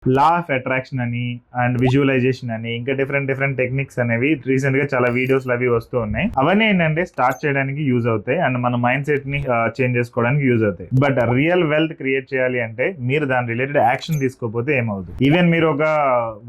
Law of attraction అని and visualisation అని ఇంకా డిఫరెంట్ టెక్నిక్స్ అనేవి రీసెంట్ గా చాలా వీడియోస్ అవి వస్తూ ఉన్నాయి. అవన్నీ ఏంటంటే స్టార్ట్ చేయడానికి యూజ్ అవుతాయి అండ్ మన మైండ్ సెట్ ని చేంజ్ చేసుకోవడానికి యూజ్ అవుతాయి. బట్ రియల్ వెల్త్ క్రియేట్ చేయాలి అంటే మీరు దాని రిలేటెడ్ యాక్షన్ తీసుకోకపోతే ఏమవుతుంది? ఈవెన్ మీరు ఒక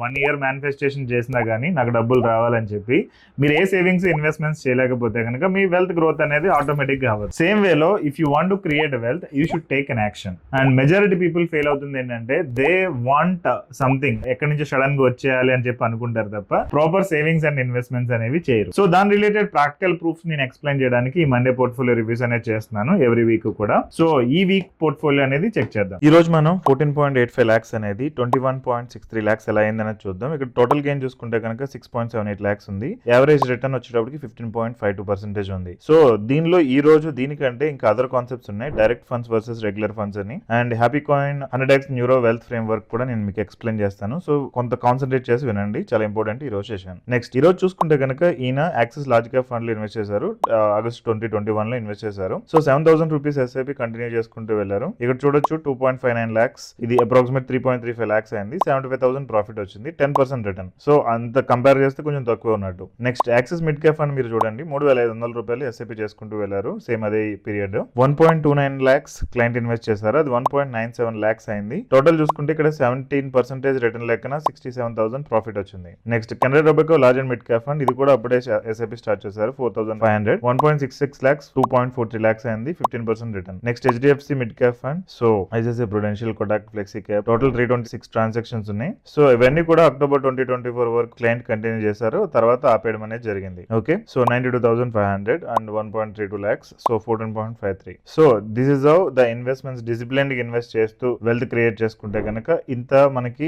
1 year మేనిఫెస్టేషన్ చేసినా గానీ నాకు డబ్బులు రావాలని చెప్పి మీరు ఏ సేవింగ్స్ ఇన్వెస్ట్మెంట్స్ చేయలేకపోతే కనుక మీ వెల్త్ గ్రోత్ అనేది ఆటోమేటిక్ గా అవ్వదు. సేమ్ వేలో if you want to create wealth you should take an action. And majority people fail అవుతుంది ఏంటంటే దే వాంట్ సంథింగ్ ఎక్కడి నుంచి సడన్ గా వచ్చేయాలి అని చెప్పి అనుకుంటారు తప్ప ప్రాపర్ సేవింగ్స్ అండ్ ఇన్వెస్ట్మెంట్స్ అనేవి చేయరు. సో దాని రిలేటెడ్ ప్రాక్టికల్ ప్రూఫ్స్ నేను ఎక్స్ప్లెయిన్ చేయడానికి ఈ మండే పోర్ట్ఫోలియో రివ్యూస్ అనేది చేస్తున్నాను ఎవ్రీ వీక్ కూడా. సో ఈ వీక్ పోర్ట్ఫోలియో అనేది చెక్ చేద్దాం. ఈ రోజు మనం 14.85 lakhs అనేది 21.63 lakhs ఎలా అయిందనేది చూద్దాం. ఇక్కడ టోటల్ గెయిన్ చూసుకుంటే కనుక 6.78 lakhs ఉంది. యావరేజ్ రిటర్న్ వచ్చేటప్పటికి 15.52% ఉంది. సో దీనిలో ఈ రోజు దీనికంటే ఇంకా అదర్ కాన్సెప్ట్స్ ఉన్నాయి, direct funds versus regular funds అని. And Happy Coin 100x neuro wealth framework కూడా నేను మీకు ఎక్స్ప్లెయిన్ చేస్తాను. సో కొంత కాన్సన్ట్రేట్ చేసి వినండి, చాలా ఇంపార్టెంట్ ఈ రోజు సెషన్. నెక్స్ట్ ఈ రోజు చూసుకుంటే కనుక ఈయన యాక్సిస్ లార్జ్ క్యాప్ ఫండ్ లో ఇన్వెస్ట్ చేశారు. ఆగస్ట్ 2021 లో ఇన్వెస్ట్ చేశారు. సో 7,000 రూపీస్ ఎస్ఐపి కంటిన్యూ చేసుకుంటూ వెళ్లారు. ఇక్కడ చూడొచ్చు 2.59 lakhs, ఇది అప్రాక్సిమేట్ 3.35 lakhs అయింది. 75,000 ప్రాఫిట్ వచ్చింది, 10% రిటర్న్. సో అంత కంపేర్ చేస్తే కొంచెం తక్కువ ఉన్నట్టు. Next axis mid cap fund మీరు చూడండి, 3,500 రూపాయలు ఎస్ఐపి చేసుకుంటూ వెళ్లారు. సేమ్ అదే పీరియడ్ 1.29 lakhs క్లయింట్ ఇన్వెస్ట్ చేశారు, అది 1.97 lakhs అయింది. టోటల్ చూసుకుంటే ఇక్కడ 17% రిటర్న్ లెక్కన 67,000 ప్రాఫిట్ వచ్చింది. Next Canara Robeco large and mid cap fund, ఇది కూడా అప్పుడే ఎస్ఐపి స్టార్ట్ చేశారు. 4,500 1.66 lakhs 2.43 lakhs అయింది, 15% return. Next HDFC mid cap fund, so ICICI Prudential, Kotak, flexi cap, total 326 transactions ఉన్నాయి. సో ఇవన్నీ కూడా అక్టోబర్ 2024 వరకు క్లయింట్ కంటిన్యూ చేశారు, తర్వాత ఆపేయడం అనేది జరిగింది. Okay, so 92,500 and 1.32 lakhs, so 14.53. So this is how the investments discipline invest చేస్తూ వెల్త్ క్రియేట్ చేసుకుంటే కనుక ఇంత మనకి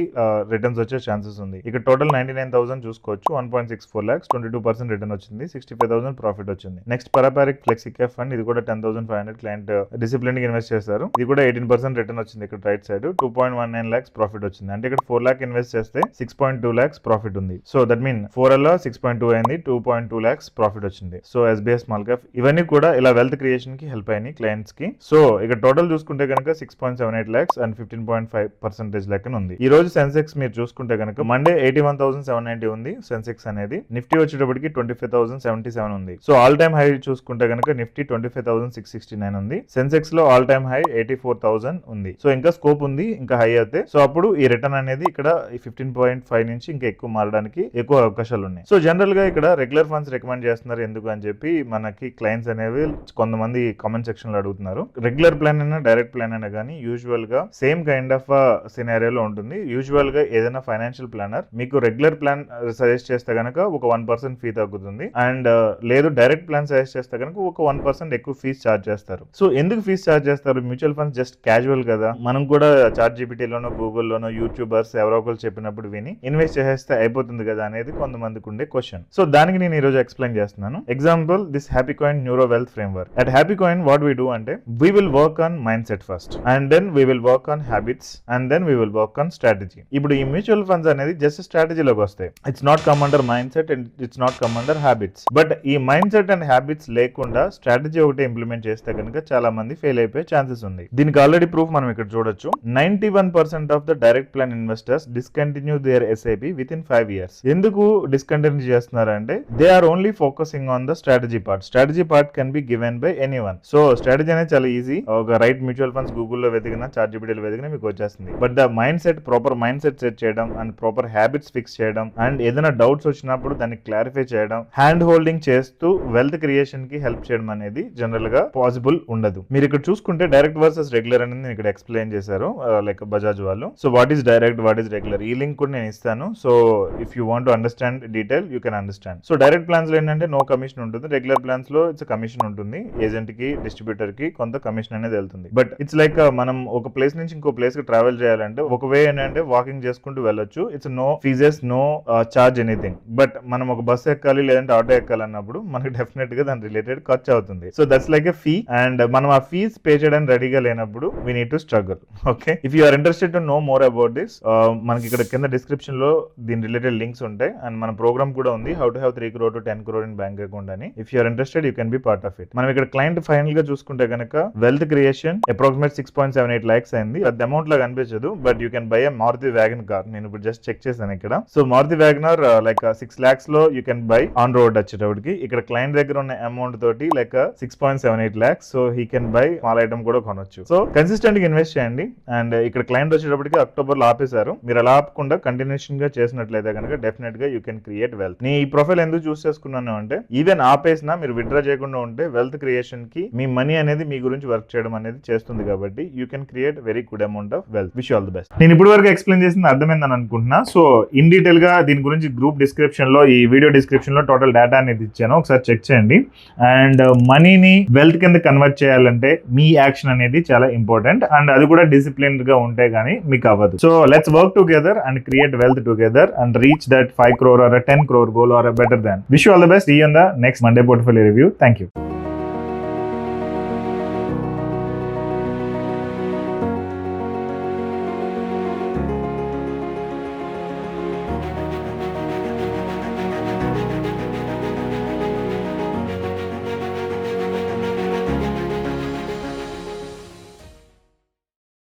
రిటర్న్స్ వచ్చే ఛాన్సెస్ ఉంది. ఇక్కడ టోటల్ 99,000 చూసుకోవచ్చు, 1.64 lakhs 22% రిటర్న్ వచ్చింది, 65,000 ప్రాఫిట్ వచ్చింది. నెక్స్ట్ పరాపారిక్ ఫ్లెక్సీ క్యాప్ ఫండ్, ఇది కూడా 10,500 క్లయింట్ డిసిప్లిన్ ఇన్వెస్ట్ చేశారు, ఇది కూడా 18% రిటర్న్ వచ్చింది. ఇక్కడ రైట్ సైడ్ 2.19 lakhs ప్రాఫిట్ వచ్చింది. అంటే ఇక్కడ 4 lakh ఇన్వెస్ట్ చేస్తే 6.2 lakhs ప్రాఫిట్ ఉంది. సో దట్ మీన్ 4 లో 6.2 అయింది, 2.2 lakhs ప్రాఫిట్ వచ్చింది. సో ఎస్బీఐ స్మాల్ క్యాప్, ఇవన్నీ కూడా ఇలా వెల్త్ క్రియేషన్ కి హెల్ప్ అయినాయి క్లయింట్స్ కి. సో ఇక్కడ టోటల్ చూసుకుంటే కనుక 6.78 lakhs అండ్ 15.5% లెక్కన ఉంది. ఈ రోజు సెన్సెక్స్ మీరు చూసుకుంటే కనుక మండే 81,790 ఉంది సెన్సెక్స్ అనేది. నిఫ్టీ వచ్చేటప్పటికి 25,077 ఉంది. సో ఆల్ టైమ్ హై చూసుకుంటే కనుక నిఫ్టీ 25,669 ఉంది. సెన్సెక్స్ లో ఆల్ టైమ్ హై 84,000 ఉంది. సో ఇంకా స్కోప్ ఉంది, ఇంకా హై అయితే. సో అప్పుడు ఈ రిటర్న్ అనేది ఇక్కడ 15.5 నుంచి ఇంకా ఎక్కువ మారడానికి ఎక్కువ అవకాశాలు ఉన్నాయి. సో జనరల్ గా ఇక్కడ రెగ్యులర్ ఫండ్స్ రికమెండ్ చేస్తున్నారు ఎందుకు అని చెప్పి మనకి క్లయింట్స్ అనేవి కొంతమంది కామెంట్ సెక్షన్ లో అడుగుతున్నారు. రెగ్యులర్ ప్లాన్ అయినా డైరెక్ట్ ప్లాన్ అయినా కానీ యూజువల్ గా సేమ్ కైండ్ ఆఫ్ సినారియోలో ఉంటుంది. యూజువల్ గా ఏదైనా ఫైనాన్షియల్ ప్లానర్ మీకు రెగ్యులర్ ప్లాన్ సజెస్ట్ చేస్తే కనుక ఒక 1% ఫీ తగ్గుతుంది, అండ్ లేదు డైరెక్ట్ ప్లాన్ సజెస్ట్ చేస్తే కనుక ఒక 1% ఎక్కువ ఫీజ్ ఛార్జ్ చేస్తారు. సో ఎందుకు ఫీజ్ ఛార్జ్ చేస్తారు? మ్యూచువల్ ఫండ్స్ జస్ట్ క్యాజువల్ కదా, మనం కూడా చాట్ జీపీటీలోనో గూగుల్లోనో యూట్యూబర్స్ ఎవరో ఒకరు చెప్పినప్పుడు విని ఇన్వెస్ట్ చేస్తే అయిపోతుంది కదా అనేది కొంతమందికి ఉండే క్వశ్చన్. సో దానికి నేను ఈ రోజు ఎక్స్ప్లెయిన్ చేస్తున్నాను. Example this Happy Coin neuro wealth framework. At Happy Coin what we do అంటే we will work on mindset first, and then we will work on habits, and then we will work on strategy. ఇప్పుడు ఈ mutual funds అనేది just స్ట్రాటజీలోకి వస్తాయి. It's not come under mindset and it's not come under habits. But ఈ mindset and habits లేకుండా strategy ఒకటి implement చేస్తే కనుక చాలా మంది ఫెయిల్ అయిపోయే ఛాన్సెస్ ఉంది. దీనికి ఆల్రెడీ ప్రూఫ్ మనం ఇక్కడ చూడొచ్చు. 91% of the direct plan investors discontinue their SIP within 5 years. ఎందుకు డిస్కంటిన్యూ చేస్తున్నారు అంటే they are only focusing on the strategy part. Strategy part can be given by anyone. So strategy అనేది చాలా easy. ఒక right mutual funds గూగుల్లో వెతికినా chat జీపీటీలో వెతికినా మీకు వచ్చేస్తుంది. But the mind set, proper mind set set చేయడం అండ్ ప్రాపర్ హ్యాబిట్స్ ఫిక్స్ చేయడం అండ్ ఏదైనా డౌట్స్ వచ్చినప్పుడు దాన్ని క్లారిఫై చేయడం, హ్యాండ్ హోల్డింగ్ చేస్తూ వెల్త్ క్రియేషన్ కి హెల్ప్ చేయడం అనేది జనరల్ గా పాసిబుల్ ఉండదు. మీరు ఇక్కడ చూసుకుంటే డైరెక్ట్ వర్సెస్ రెగ్యులర్ అనేది నేను ఇక్కడ ఎక్స్ప్లెయిన్ చేశారు లైక్ బజాజ్ వాళ్ళు. So what is direct, what is regular, ఈ లింక్ కూడా నేను ఇస్తాను. So if you want to understand detail you can understand. So direct plans లో ఏంటంటే నో కమిషన్ ఉంటుంది, రెగ్యులర్ ప్లాన్స్ లో ఇట్స్ కమిషన్ ఉంటుంది. ఏజెంట్ కి, డిస్ట్రిబ్యూటర్ కి కొంత కమిషన్ అనేది వెళ్తుంది. బట్ ఇట్స్ లైక్ మనం ఒక ప్లేస్ నుంచి ఇంకో ప్లేస్ కి ట్రావెల్ చేయాలంటే ఒక వే ఏంటంటే వాకింగ్ చేసుకుంటూ వెళ్ళొచ్చు. It's no fees, no charge anything. But మనం ఒక బస్ ఎక్కాలి లేదంటే ఆటో ఎక్కాలన్నప్పుడు మనకి డెఫినెట్ గా దాని రిలేటెడ్ ఖర్చు అవుతుంది. So that's like a fee, and మనం ఆ ఫీజ్ పే చేయడానికి రెడీగా లేనప్పుడు we need to struggle. Okay, if you are interested to know more about this, మనకి ఇక్కడ కింద డిస్క్రిప్షన్ లో దీని రిలేటెడ్ లింక్స్ ఉంటాయి. అండ్ మన ప్రోగ్రామ్ కూడా ఉంది, how to have 3 crore to 10 crore in bank account అని. If you are interested you can be part of it. మనం ఇక్కడ క్లయింట్ ఫైనల్ గా చూసుకుంటే కనుక వెల్త్ క్రియేషన్ అప్రాక్సిమేట్ 6.78 lakhs అయింది. అది అమౌంట్ లాగా అనిపించదు, but you can buy a Maruti wagon car. నేను ఇప్పుడు జస్ట్ చెక్ చేశాను ఇక్కడ. So Maruti Wagon R like 6 lakhs లో you can buy on road వచ్చేటప్పటికి. ఇక్కడ క్లయింట్ దగ్గర ఉన్న అమౌంట్ తోటి like 6.78 lakhs. So he can buy small item కూడా కొనొచ్చు. సో కన్సిస్టెంట్ గా ఇన్వెస్ట్ చేయండి. అండ్ ఇక్కడ క్లయింట్ వచ్చేటప్పటికి అక్టోబర్ లో ఆపేశారు. మీరు అలా ఆపకుండా కంటిన్యూషన్ గా చేసినట్లయితే కనుక డెఫినెట్ గా యూ కెన్ క్రియేట్ వెల్త్. నీ ఈ ప్రొఫైల్ ఎందుకు చూస్ చేసుకున్నాను అంటే ఈవెన్ ఆపేసినా మీరు విత్డ్రా చేయకుండా ఉంటే వెల్త్ క్రియేషన్ కి మీ మనీ అనేది మీ గురించి వర్క్ చేయడం అనేది చేస్తుంది. కాబట్టి you can create very good amount of wealth. Wish all the best. నేను ఇప్పుడు వరకు ఎక్స్ప్లెయిన్ చేసింది అర్థమైందని అనుకుంటున్నా. సో ఇన్ డీటెయిల్ గా దీని గురించి గ్రూప్ డిస్క్రిప్షన్ లో, ఈ వీడియో డిస్క్రిప్షన్ లో టోటల్ డేటా అనేది ఇచ్చాను, ఒకసారి చెక్ చేయండి. అండ్ మనీని వెల్త్ కింద కన్వర్ట్ చేయాలంటే మీ యాక్షన్ అనేది చాలా ఇంపార్టెంట్. అండ్ అది కూడా డిసిప్లిన్ గా ఉంటే గానీ మీకు అవ్వదు. So let's work together and create wealth together and reach that 5 crore or a 10 crore goal or a better than. Wish you all the best. See you in the next Monday portfolio review. Thank you.